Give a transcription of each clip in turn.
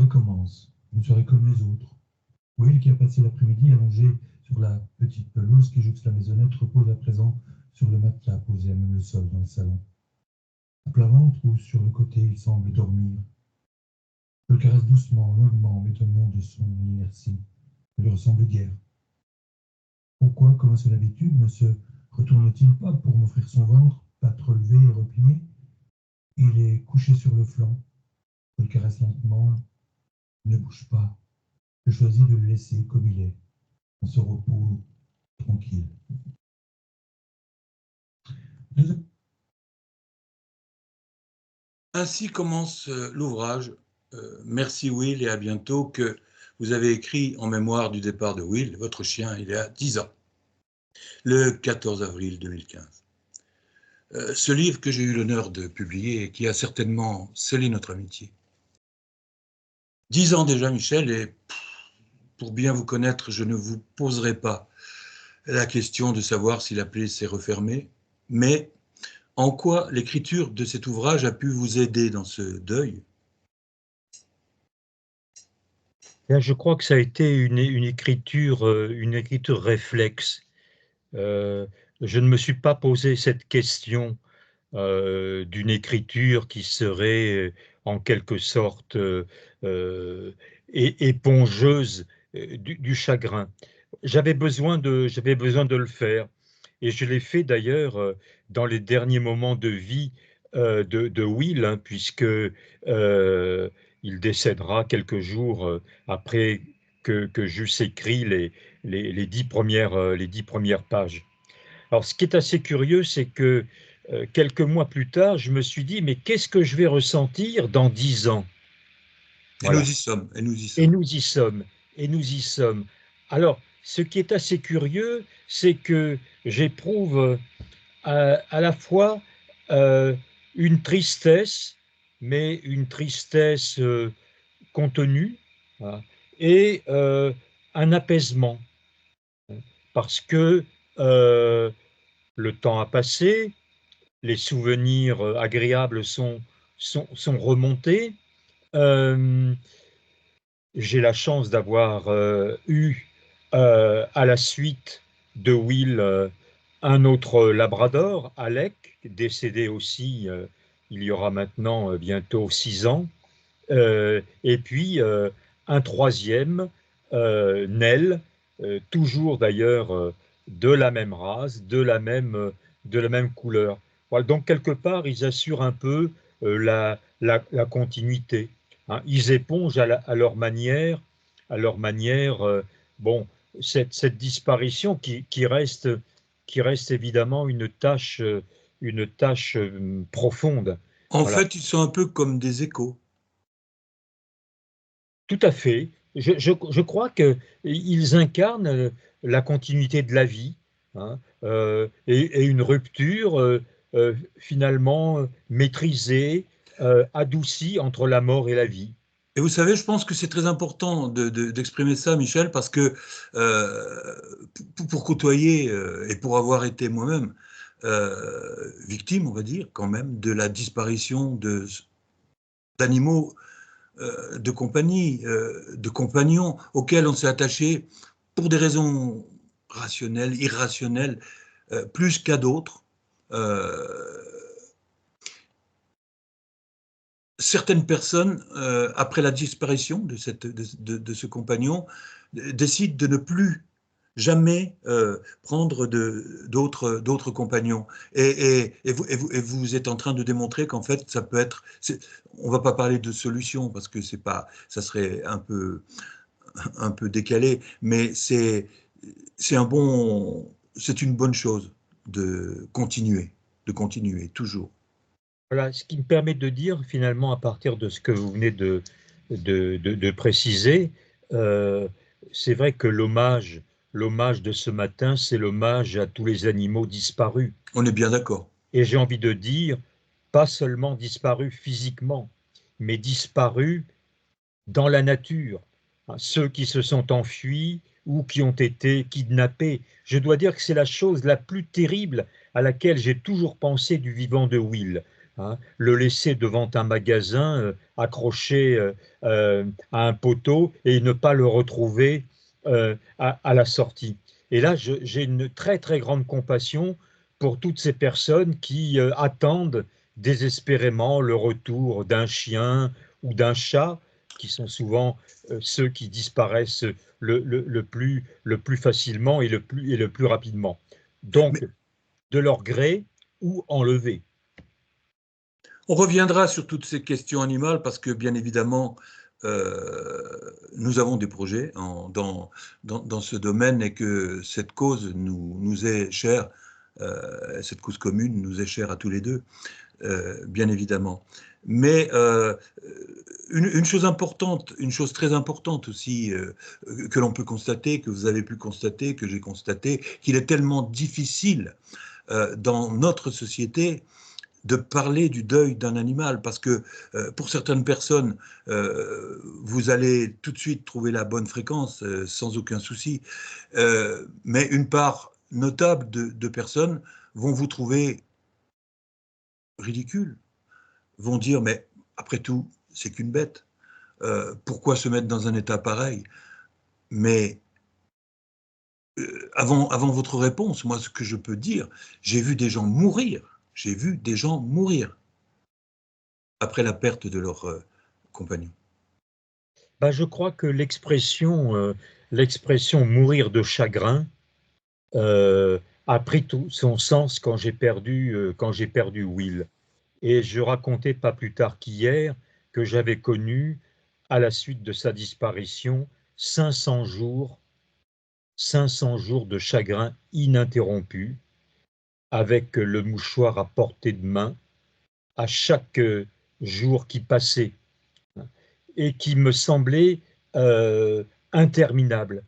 recommence, une soirée comme les autres. Will, qui a passé l'après-midi allongé sur la petite pelouse qui jouxte la maisonnette, repose à présent sur le matelas posé à même le sol dans le salon. À plat ventre ou sur le côté, il semble dormir. Je le caresse doucement, longuement, m'étonnant de son inertie. Ne lui ressemble guère. Pourquoi, comme à son habitude, ne se retourne-t-il pas pour m'offrir son ventre, pattes relevées et repliées? Il est couché sur le flanc. Je le caresse lentement. Il ne bouge pas. Je choisis de le laisser comme il est, en ce repos tranquille. Ainsi commence l'ouvrage Merci Will et à bientôt, que vous avez écrit en mémoire du départ de Will, votre chien, il y a 10 ans, le 14 avril 2015. Ce livre que j'ai eu l'honneur de publier et qui a certainement scellé notre amitié. 10 ans déjà, Michel, et pour bien vous connaître, je ne vous poserai pas la question de savoir si la plaie s'est refermée, mais en quoi l'écriture de cet ouvrage a pu vous aider dans ce deuil? Je crois que ça a été une écriture réflexe. Je ne me suis pas posé cette question d'une écriture qui serait en quelque sorte épongeuse du chagrin. J'avais besoin de le faire, et je l'ai fait d'ailleurs dans les derniers moments de vie de Will, hein, puisque il décédera quelques jours après que j'eusse écrit les 10 premières pages. Alors, ce qui est assez curieux, c'est que quelques mois plus tard, je me suis dit, mais qu'est-ce que je vais ressentir dans 10 ans? Et nous Voilà. y sommes, et nous y Et sommes. nous y sommes, et nous y sommes. Alors, ce qui est assez curieux, c'est que j'éprouve à la fois euh, une tristesse, mais une tristesse contenue, hein, et un apaisement, parce que le temps a passé, les souvenirs agréables sont remontés. Euh, j'ai la chance d'avoir eu, à la suite de Will, un autre Labrador, Alec, décédé aussi il y aura maintenant bientôt 6 ans, et puis un troisième, Nell, toujours d'ailleurs de la même race, de la même couleur. Voilà, donc quelque part, ils assurent un peu la continuité, hein. Ils épongent à leur manière, bon, cette disparition qui reste évidemment une tâche profonde. En Voilà. fait, ils sont un peu comme des échos. Tout à fait. Je crois qu'ils incarnent la continuité de la vie, hein, et une rupture finalement maîtrisée, adoucie entre la mort et la vie. Et vous savez, je pense que c'est très important d'exprimer ça, Michel, parce que pour côtoyer et pour avoir été moi-même victime, on va dire, quand même, de la disparition d'animaux de compagnie, de compagnons auxquels on s'est attaché pour des raisons rationnelles, irrationnelles, plus qu'à d'autres. Certaines personnes, après la disparition de ce compagnon, décident de ne plus jamais prendre d'autres compagnons. Et vous êtes en train de démontrer qu'en fait, ça peut être... On ne va pas parler de solution parce que ça serait un peu décalé, mais c'est une bonne chose de continuer toujours. Voilà, ce qui me permet de dire finalement, à partir de ce que vous venez de préciser, euh, c'est vrai que l'hommage de ce matin, c'est l'hommage à tous les animaux disparus. On est bien d'accord. Et j'ai envie de dire, pas seulement disparus physiquement, mais disparus dans la nature, hein, ceux qui se sont enfuis ou qui ont été kidnappés. Je dois dire que c'est la chose la plus terrible à laquelle j'ai toujours pensé du vivant de Will, hein, le laisser devant un magasin accroché à un poteau et ne pas le retrouver à la sortie. Et là, j'ai une très très grande compassion pour toutes ces personnes qui attendent désespérément le retour d'un chien ou d'un chat, qui sont souvent ceux qui disparaissent le plus facilement et le plus rapidement. Mais Donc, de leur gré ou enlevés. on reviendra sur toutes ces questions animales parce que, bien évidemment, nous avons des projets dans ce domaine et que cette cause nous est chère, cette cause commune nous est chère à tous les deux, bien évidemment. Mais une chose importante, une chose très importante aussi que l'on peut constater, que vous avez pu constater, que j'ai constaté, qu'il est tellement difficile dans notre société de parler du deuil d'un animal, parce que pour certaines personnes, vous allez tout de suite trouver la bonne fréquence sans aucun souci, mais une part notable de personnes vont vous trouver ridicule, vont dire, mais après tout, c'est qu'une bête, pourquoi se mettre dans un état pareil? Mais avant votre réponse, moi, ce que je peux dire, j'ai vu des gens mourir, j'ai vu des gens mourir après la perte de leur compagnon. Ben, je crois que l'expression mourir de chagrin euh, a pris tout son sens quand j'ai perdu Will. Et je racontais pas plus tard qu'hier que j'avais connu, à la suite de sa disparition, 500 jours, 500 jours de chagrin ininterrompu, avec le mouchoir à portée de main, à chaque jour qui passait, et qui me semblait euh, interminable.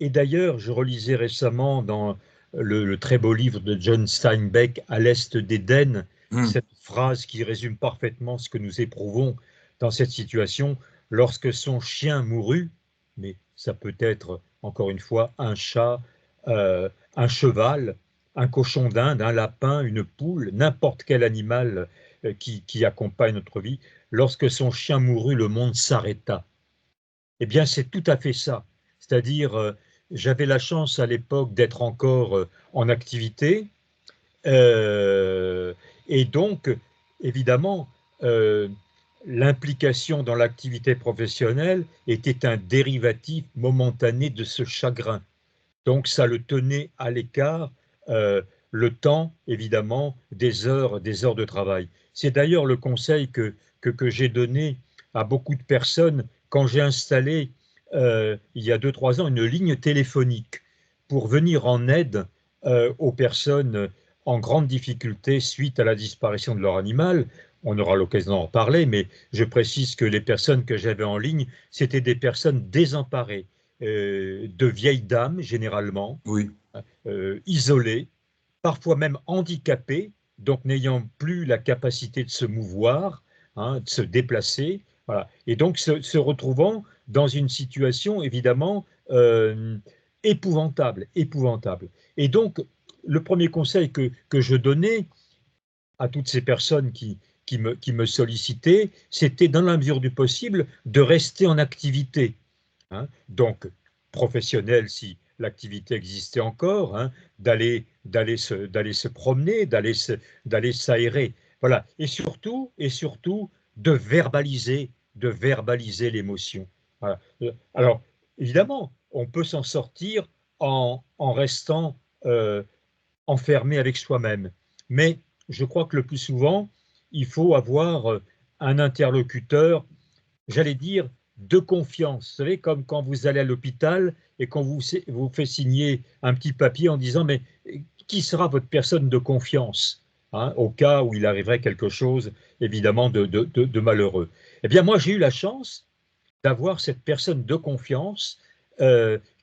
Et d'ailleurs, je relisais récemment dans le très beau livre de John Steinbeck, À l'Est d'Éden, Hum. cette phrase qui résume parfaitement ce que nous éprouvons dans cette situation: lorsque son chien mourut, mais ça peut être encore une fois un chat, un cheval, un cochon d'Inde, un lapin, une poule, n'importe quel animal qui accompagne notre vie, lorsque son chien mourut, le monde s'arrêta. Eh bien, c'est tout à fait ça. C'est-à-dire, j'avais la chance à l'époque d'être encore en activité, euh, et donc, évidemment, euh, l'implication dans l'activité professionnelle était un dérivatif momentané de ce chagrin. Donc, ça le tenait à l'écart, euh, le temps, évidemment, des heures de travail. C'est d'ailleurs le conseil que j'ai donné à beaucoup de personnes quand j'ai installé, il y a 2, 3 ans, une ligne téléphonique pour venir en aide aux personnes en grande difficulté suite à la disparition de leur animal. On aura l'occasion d'en reparler, mais je précise que les personnes que j'avais en ligne, c'était des personnes désemparées, de vieilles dames généralement, Oui. isolées, parfois même handicapées, donc n'ayant plus la capacité de se mouvoir, hein, de se déplacer, voilà. Et donc se retrouvant dans une situation évidemment épouvantable, épouvantable. Et donc le premier conseil que je donnais à toutes ces personnes qui me sollicitaient, c'était dans la mesure du possible de rester en activité, hein. Donc, professionnel si l'activité existait encore, hein, d'aller se promener, d'aller s'aérer. Voilà. Et surtout de verbaliser l'émotion. Voilà. Alors, évidemment, on peut s'en sortir en restant enfermé avec soi-même. Mais je crois que le plus souvent, il faut avoir un interlocuteur, j'allais dire, de confiance. Vous savez, comme quand vous allez à l'hôpital et qu'on vous fait signer un petit papier en disant, mais qui sera votre personne de confiance, hein, au cas où il arriverait quelque chose, évidemment, de malheureux. Eh bien, moi, j'ai eu la chance d'avoir cette personne de confiance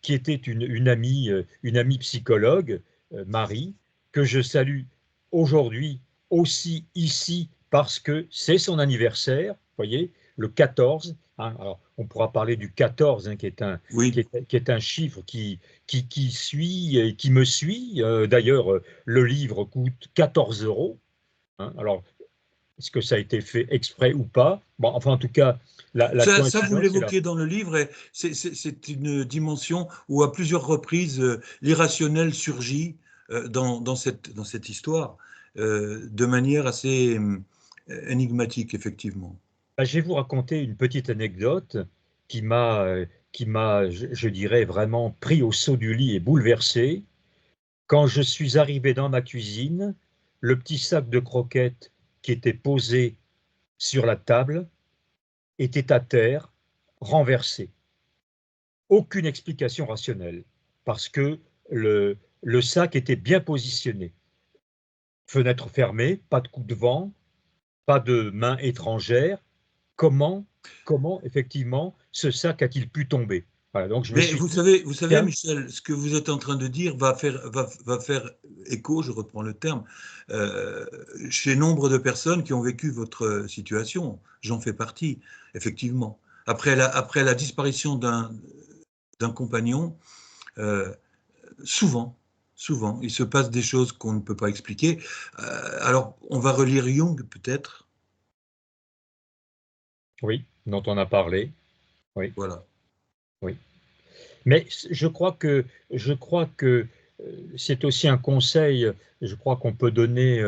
qui était une amie psychologue, Marie, que je salue aujourd'hui aussi ici parce que c'est son anniversaire, vous voyez, le 14. Hein. Alors, on pourra parler du 14, hein, Oui. qui est un chiffre qui suit et qui me suit. D'ailleurs, le livre coûte 14 euros. Hein. Alors, Est-ce que ça a été fait exprès ou pas? Bon, enfin, en tout cas, la Ça, vous coïncidence est là. l'évoquez dans le livre, et c'est une dimension où à plusieurs reprises l'irrationnel surgit dans cette histoire de manière assez énigmatique, effectivement. Bah, je vais vous raconter une petite anecdote qui m'a, je dirais, vraiment pris au saut du lit et bouleversé. Quand je suis arrivé dans ma cuisine, le petit sac de croquettes qui était posé sur la table était à terre, renversé. Aucune explication rationnelle, parce que le sac était bien positionné. Fenêtre fermée, pas de coup de vent, pas de main étrangère. Comment, comment effectivement ce sac a-t-il pu tomber? Voilà, donc je me Mais suis dit, vous savez, tiens, Michel, ce que vous êtes en train de dire va faire écho, je reprends le terme, chez nombre de personnes qui ont vécu votre situation. J'en fais partie, effectivement. Après la disparition d'un compagnon, euh, souvent, souvent, il se passe des choses qu'on ne peut pas expliquer. Alors, on va relire Jung, peut-être. oui, dont on a parlé, oui, Voilà. oui. Mais je crois que c'est aussi un conseil, je crois qu'on peut donner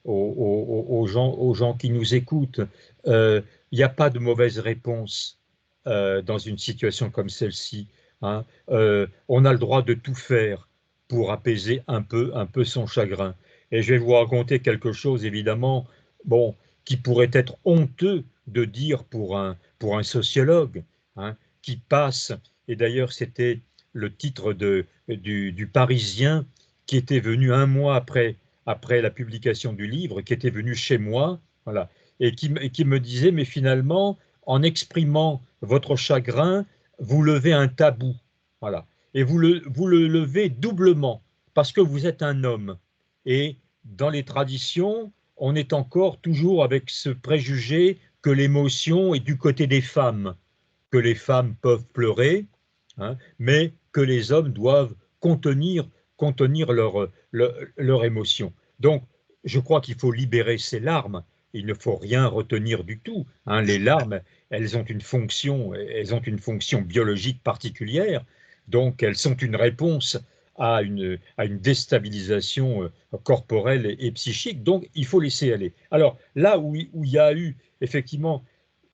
aux gens qui nous écoutent. Il n'y a pas de mauvaise réponse dans une situation comme celle-ci, hein. On a le droit de tout faire pour apaiser un peu son chagrin. Et je vais vous raconter quelque chose, évidemment, bon, qui pourrait être honteux de dire pour un sociologue, hein, qui passe, et d'ailleurs c'était le titre du Parisien qui était venu un mois après la publication du livre, qui était venu chez moi, voilà, et qui me disait, mais finalement, en exprimant votre chagrin, vous levez un tabou, voilà, et vous le levez doublement, parce que vous êtes un homme. Et dans les traditions, on est encore toujours avec ce préjugé que l'émotion est du côté des femmes, que les femmes peuvent pleurer, hein, mais que les hommes doivent contenir leur émotion. Donc, je crois qu'il faut libérer ces larmes. Il ne faut rien retenir du tout, hein. Les larmes, elles ont une fonction biologique particulière, donc elles sont une réponse à une déstabilisation corporelle et psychique, donc il faut laisser aller. Alors là où il y a eu effectivement,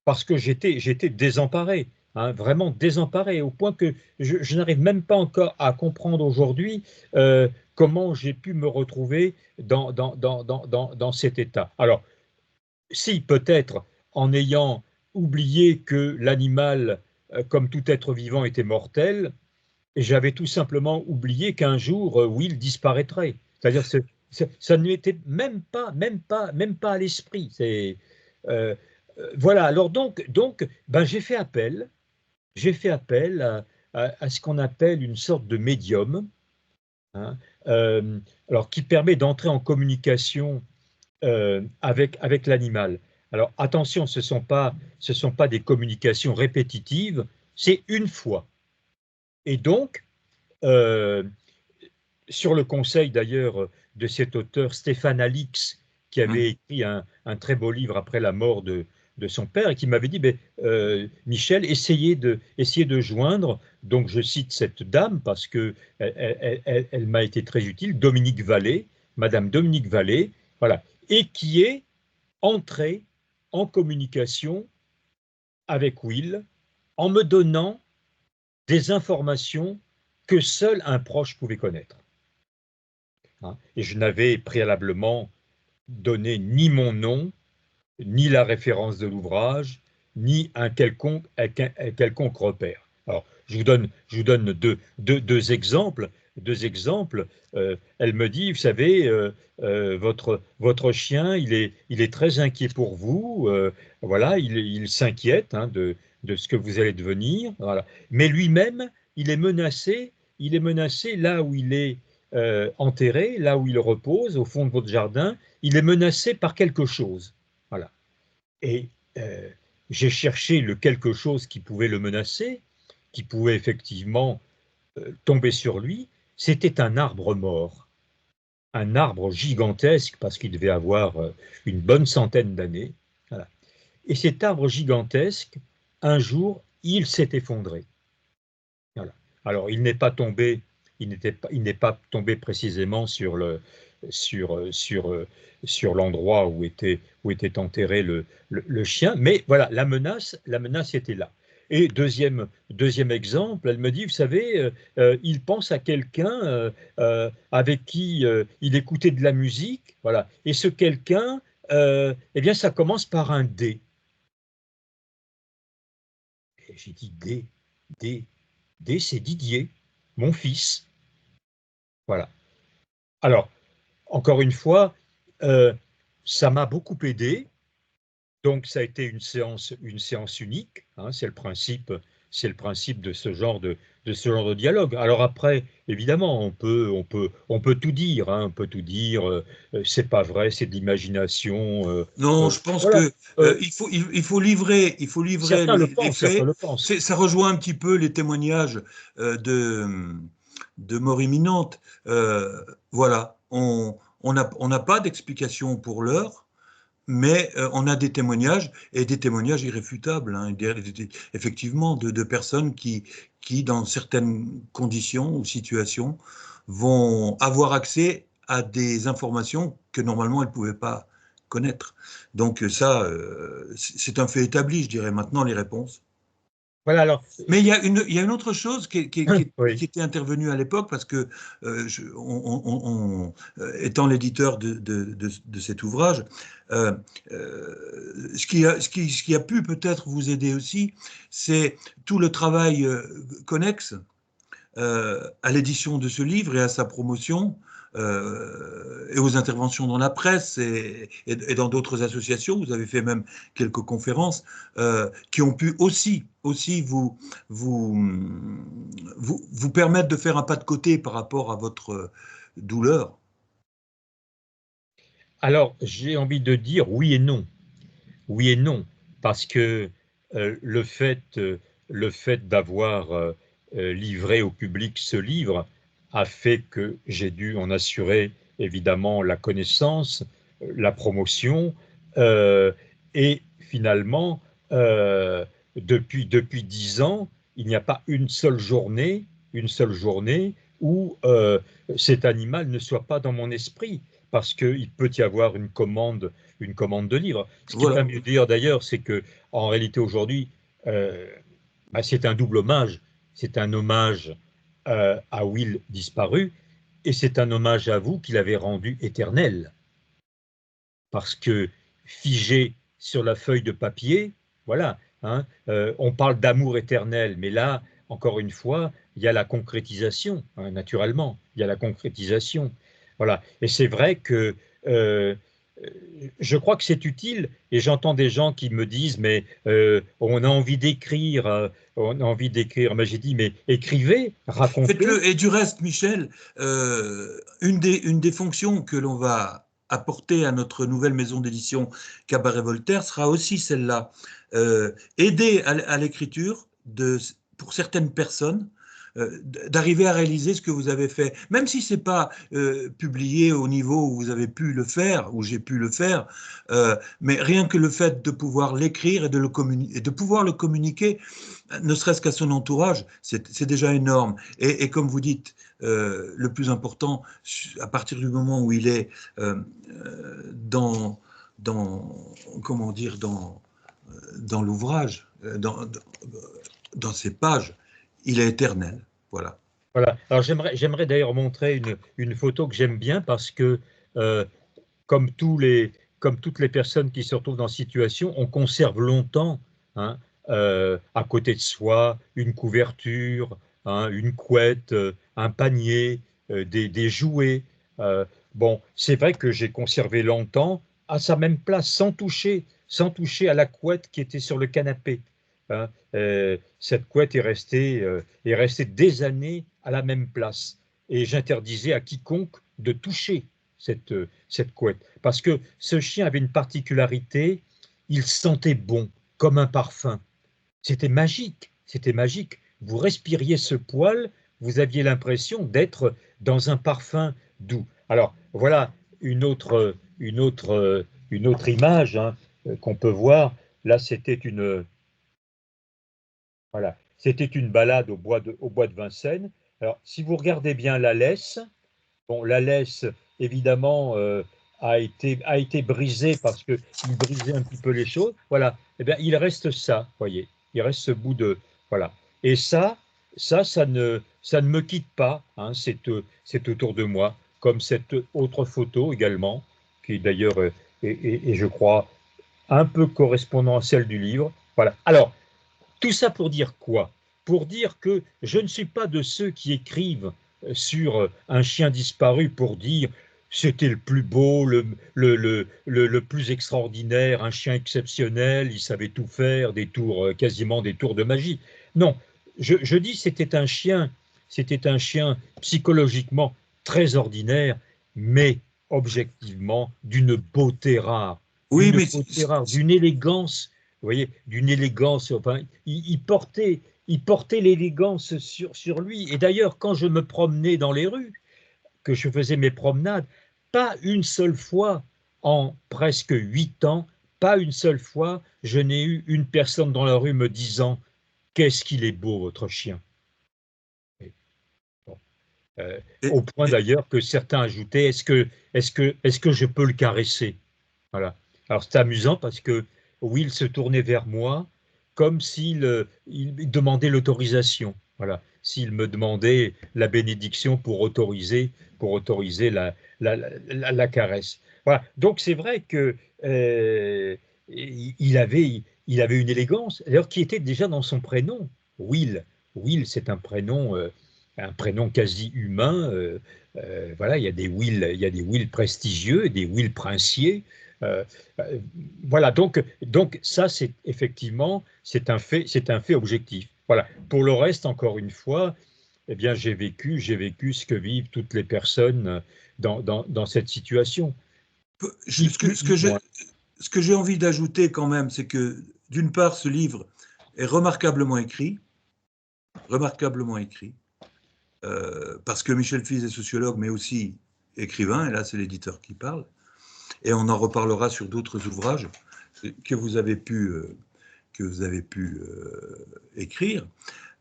parce que j'étais désemparé, hein, vraiment désemparé, au point que je n'arrive même pas encore à comprendre aujourd'hui comment j'ai pu me retrouver dans cet état. Alors, si peut-être en ayant oublié que l'animal, comme tout être vivant, était mortel, j'avais tout simplement oublié qu'un jour, Will disparaîtrait. C'est-à-dire que ça ne lui était même pas à l'esprit. Euh, voilà. Alors donc, ben, j'ai fait appel à ce qu'on appelle une sorte de médium, hein, alors qui permet d'entrer en communication avec l'animal. Alors attention, ce sont pas des communications répétitives, c'est une fois. Et donc, euh, sur le conseil d'ailleurs de cet auteur Stéphane Alix, qui avait Mhm. écrit un très beau livre après la mort de son père, et qui m'avait dit, ben, Michel, essayez de joindre, donc je cite cette dame parce que elle m'a été très utile, Dominique Vallée, Madame Dominique Vallée, voilà, et qui est entrée en communication avec Will en me donnant des informations que seul un proche pouvait connaître, hein. Et je n'avais préalablement donné ni mon nom, ni la référence de l'ouvrage, ni un quelconque repère. Alors, je vous donne deux exemples. Deux exemples. Elle me dit, vous savez, votre chien, il est très inquiet pour vous. Voilà, il s'inquiète, hein, de ce que vous allez devenir. Voilà. Mais lui-même, il est menacé là où il est enterré, là où il repose, au fond de votre jardin. Il est menacé par quelque chose. Voilà. Et euh, j'ai cherché le quelque chose qui pouvait le menacer, qui pouvait effectivement tomber sur lui. C'était un arbre mort. un arbre gigantesque, parce qu'il devait avoir une bonne centaine d'années. Voilà. Et cet arbre gigantesque, un jour, il s'est effondré. Voilà. Alors, il n'est pas tombé, il n'est pas tombé précisément sur l'endroit où était enterré le chien, mais voilà, la menace était là. Et deuxième exemple, elle me dit, vous savez, il pense à quelqu'un avec qui il écoutait de la musique, voilà, et ce quelqu'un, eh bien, ça commence par un D. Et j'ai dit D, D. D, c'est Didier, mon fils. Voilà. Alors, encore une fois, euh, ça m'a beaucoup aidé. Donc, ça a été une séance unique. Hein, c'est le principe de ce genre de dialogue. Alors après, évidemment, on peut tout dire. Hein, on peut tout dire. C'est pas vrai, c'est de l'imagination. Non, je pense Voilà. que il faut livrer Certains le les pensent, certains faits. le pensent. Ça rejoint un petit peu les témoignages euh, de, de mort imminente. Voilà, on n'a pas d'explication pour l'heure, mais on a des témoignages, et des témoignages irréfutables, hein, effectivement, de personnes qui, dans certaines conditions ou situations, vont avoir accès à des informations que normalement elles ne pouvaient pas connaître. Donc ça, c'est un fait établi, je dirais. Maintenant, les réponses. Voilà, alors, Mais il y a une autre chose oui. qui était intervenue à l'époque, parce que étant l'éditeur de cet ouvrage, euh, ce qui a pu peut-être vous aider aussi, c'est tout le travail connexe à l'édition de ce livre et à sa promotion, et aux interventions dans la presse et dans d'autres associations. Vous avez fait même quelques conférences qui ont pu aussi vous permettre de faire un pas de côté par rapport à votre douleur. Alors, j'ai envie de dire oui et non. Oui et non, parce que le fait d'avoir livré au public ce livre a fait que j'ai dû en assurer évidemment la connaissance, la promotion, euh, et finalement, depuis 10 ans, il n'y a pas une seule journée où cet animal ne soit pas dans mon esprit, parce qu'il peut y avoir une commande de livres. Ce qui est Voilà. pas mieux dire d'ailleurs, c'est que en réalité aujourd'hui, euh, bah, c'est un double hommage. C'est un hommage à Will disparu, et c'est un hommage à vous qui l'avez rendu éternel. Parce que figé sur la feuille de papier, voilà, hein, on parle d'amour éternel, mais là, encore une fois, il y a la concrétisation, hein, naturellement, il y a la concrétisation. Voilà. Et c'est vrai que je crois que c'est utile, et j'entends des gens qui me disent, mais on a envie d'écrire, on a envie d'écrire. Mais j'ai dit, mais écrivez, racontez. Faites-le. Et du reste, Michel, une des fonctions que l'on va apporter à notre nouvelle maison d'édition Cabaret Voltaire sera aussi celle-là. Aider à l'écriture pour certaines personnes, d'arriver à réaliser ce que vous avez fait, même si c'est pas publié au niveau où vous avez pu le faire, où j'ai pu le faire, mais rien que le fait de pouvoir l'écrire et de pouvoir le communiquer, ne serait-ce qu'à son entourage, c'est déjà énorme. Et comme vous dites, le plus important, à partir du moment où il est dans, comment dire, dans l'ouvrage, dans ses pages, il est éternel. Voilà. Voilà. Alors j'aimerais d'ailleurs montrer une photo que j'aime bien parce que euh, comme comme toutes les personnes qui se retrouvent dans cette situation, on conserve longtemps, hein, à côté de soi une couverture, hein, une couette, un panier, des jouets. Euh, bon, c'est vrai que j'ai conservé longtemps à sa même place, sans toucher à la couette qui était sur le canapé. Hein. Cette couette est restée des années à la même place. Et j'interdisais à quiconque de toucher cette couette. Parce que ce chien avait une particularité, il sentait bon, comme un parfum. C'était magique, c'était magique. Vous respiriez ce poil, vous aviez l'impression d'être dans un parfum doux. Alors, voilà une autre image, hein, qu'on peut voir. Là, voilà, c'était une balade au bois de Vincennes. Alors, si vous regardez bien la laisse, bon, la laisse, évidemment, a été brisée parce qu'il brisait un petit peu les choses. Voilà, eh bien, il reste ça, voyez, il reste ce bout de... Voilà. Et ça ne me quitte pas, hein, c'est autour de moi, comme cette autre photo également, qui d'ailleurs est, je crois, un peu correspondant à celle du livre. Voilà. Alors, tout ça pour dire quoi? Pour dire que je ne suis pas de ceux qui écrivent sur un chien disparu pour dire c'était le plus beau, le plus extraordinaire, un chien exceptionnel, il savait tout faire, des tours, quasiment des tours de magie. Non, je dis c'était un chien psychologiquement très ordinaire, mais objectivement Oui, mais beauté rare, d'une élégance, vous voyez, d'une élégance. Enfin, il portait l'élégance sur lui. Et d'ailleurs, quand je me promenais dans les rues, que je faisais mes promenades, pas une seule fois en presque 8 ans, pas une seule fois, je n'ai eu une personne dans la rue me disant qu'est-ce qu'il est beau, votre chien. Et bon, et- au point et- d'ailleurs que certains ajoutaient est-ce que je peux le caresser? Voilà. Alors c'est amusant parce que Will se tournait vers moi comme s'il il demandait l'autorisation. Voilà. S'il me demandait la bénédiction pour autoriser la caresse. Voilà. Donc c'est vrai que il avait une élégance, d'ailleurs qui était déjà dans son prénom, Will. Will, c'est un prénom quasi humain. Voilà, il y a des Will prestigieux, des Will princiers. Euh, euh, voilà, donc ça, c'est effectivement, c'est un fait objectif. Voilà. Pour le reste, encore une fois, eh bien, j'ai vécu ce que vivent toutes les personnes dans cette situation. ce que, Dites-moi. ce que j'ai envie d'ajouter quand même, c'est que d'une part, ce livre est remarquablement écrit, parce que Michel Fize est sociologue, mais aussi écrivain, et là c'est l'éditeur qui parle, et on en reparlera sur d'autres ouvrages que vous avez pu, écrire.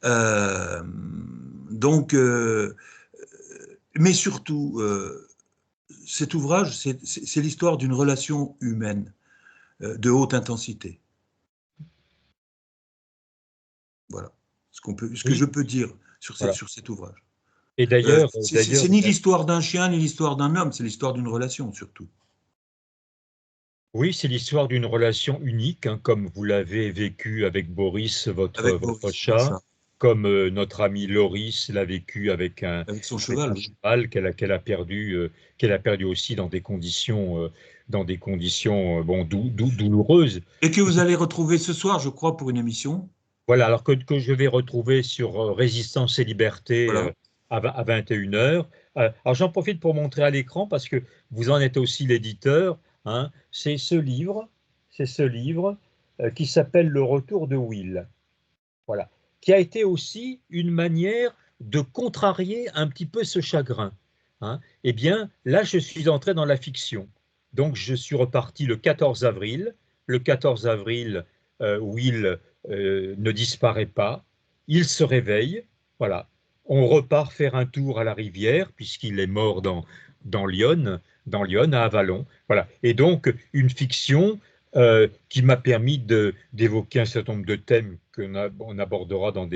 Euh, donc, mais surtout, cet ouvrage, c'est l'histoire d'une relation humaine de haute intensité. Voilà ce que je Oui, peux dire sur, voilà. sur cet ouvrage. Et C'est ni l'histoire d'un chien ni l'histoire d'un homme, c'est l'histoire d'une relation surtout. oui, c'est l'histoire d'une relation unique, hein, comme vous l'avez vécu avec Boris, Avec votre Boris, mon chat, chat, comme notre ami Loris l'a vécu avec son avec cheval, un oui. cheval qu'elle a perdu aussi dans des conditions bon, douloureuses. Et que vous allez retrouver ce soir, je crois, pour une émission. Voilà, alors que je vais retrouver sur Résistance et Liberté Voilà. à 21 heures. Alors j'en profite pour montrer à l'écran parce que vous en êtes aussi l'éditeur, hein. C'est ce livre qui s'appelle Le Retour de Will. Voilà, qui a été aussi une manière de contrarier un petit peu ce chagrin, hein. Eh bien, là, je suis entré dans la fiction. Donc, je suis reparti le 14 avril. Le 14 avril, Will ne disparaît pas. Il se réveille. Voilà. On repart faire un tour à la rivière, puisqu'il est mort dans Lyon, à Avallon. Voilà. Et donc, une fiction qui m'a permis d'évoquer un certain nombre de thèmes on abordera dans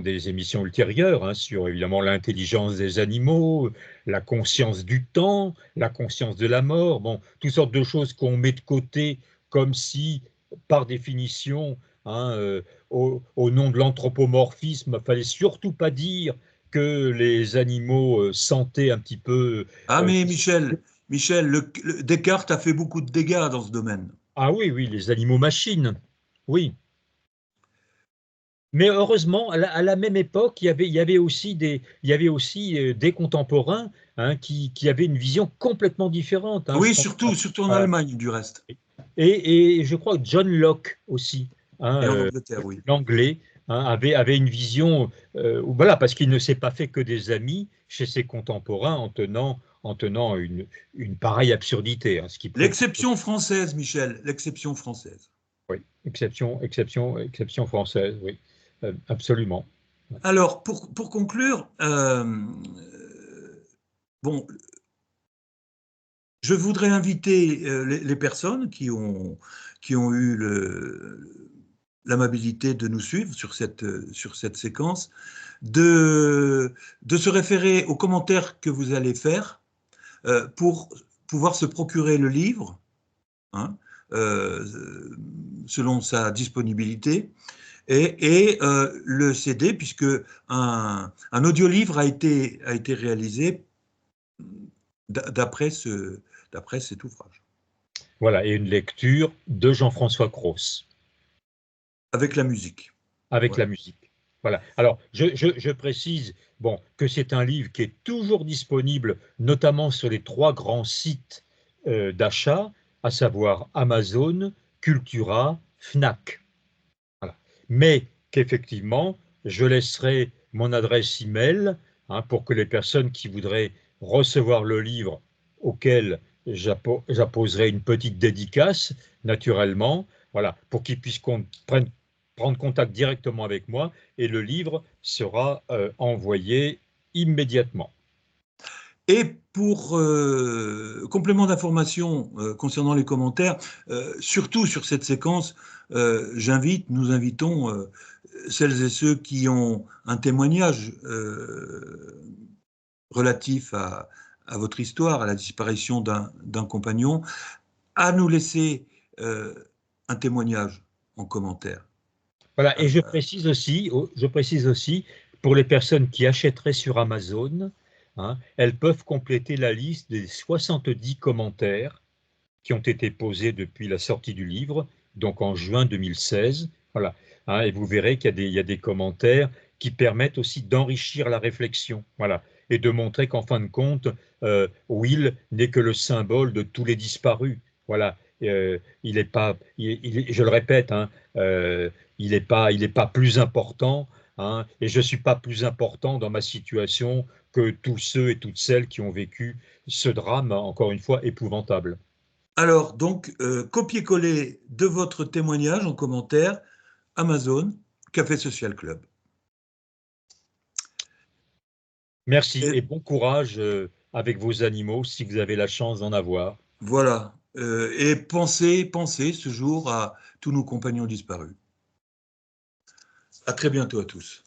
des émissions ultérieures, hein, sur évidemment l'intelligence des animaux, la conscience du temps, la conscience de la mort, bon, toutes sortes de choses qu'on met de côté comme si, par définition, hein, au nom de l'anthropomorphisme, il ne fallait surtout pas dire que les animaux sentaient un petit peu. Ah, euh, mais Michel, Descartes a fait beaucoup de dégâts dans ce domaine. ah oui, oui, les animaux machines, oui. Mais heureusement, à la même époque, il y avait aussi des contemporains, hein, qui avaient une vision complètement différente, hein. Je Oui, pense surtout en à- Allemagne, du reste. et je crois que John Locke aussi, hein, Et en Angleterre, oui. l'anglais, hein, avait une vision, voilà, parce qu'il ne s'est pas fait que des amis chez ses contemporains en tenant une pareille absurdité. Hein, l'exception française, Michel, l'exception française. Oui, exception française, oui, absolument. Alors, pour conclure, bon, je voudrais inviter les personnes qui ont eu l'amabilité de nous suivre sur cette séquence, de se référer aux commentaires que vous allez faire pour pouvoir se procurer le livre, hein, selon sa disponibilité, et le CD, puisque un audiolivre a été réalisé d'après cet ouvrage. Voilà, et une lecture de Jean-François Cros. Avec la musique. Avec la musique. Voilà. Alors, je précise que c'est un livre qui est toujours disponible, notamment sur les 3 grands sites d'achat, à savoir Amazon, Cultura, Fnac. Voilà. Mais qu'effectivement, je laisserai mon adresse email pour que les personnes qui voudraient recevoir le livre, auquel j'apposerai une petite dédicace, naturellement, voilà, pour qu'ils puissent prendre contact directement avec moi, et le livre sera envoyé immédiatement. Et pour complément d'information concernant les commentaires, surtout sur cette séquence, nous invitons celles et ceux qui ont un témoignage relatif à votre histoire, à la disparition d'un compagnon, à nous laisser un témoignage en commentaire. Voilà, et je précise aussi, pour les personnes qui achèteraient sur Amazon, elles peuvent compléter la liste des 70 commentaires qui ont été posés depuis la sortie du livre, donc en juin 2016. Voilà, et vous verrez qu'il y a des commentaires qui permettent aussi d'enrichir la réflexion, voilà, et de montrer qu'en fin de compte, Will n'est que le symbole de tous les disparus. Voilà, il n'est pas, je le répète, il n'est pas plus important, et je ne suis pas plus important dans ma situation que tous ceux et toutes celles qui ont vécu ce drame, encore une fois, épouvantable. Alors, donc, copier-coller de votre témoignage en commentaire, Amazon, Café Social Club. Merci et bon courage avec vos animaux si vous avez la chance d'en avoir. Voilà. Et pensez ce jour à tous nos compagnons disparus. À très bientôt à tous.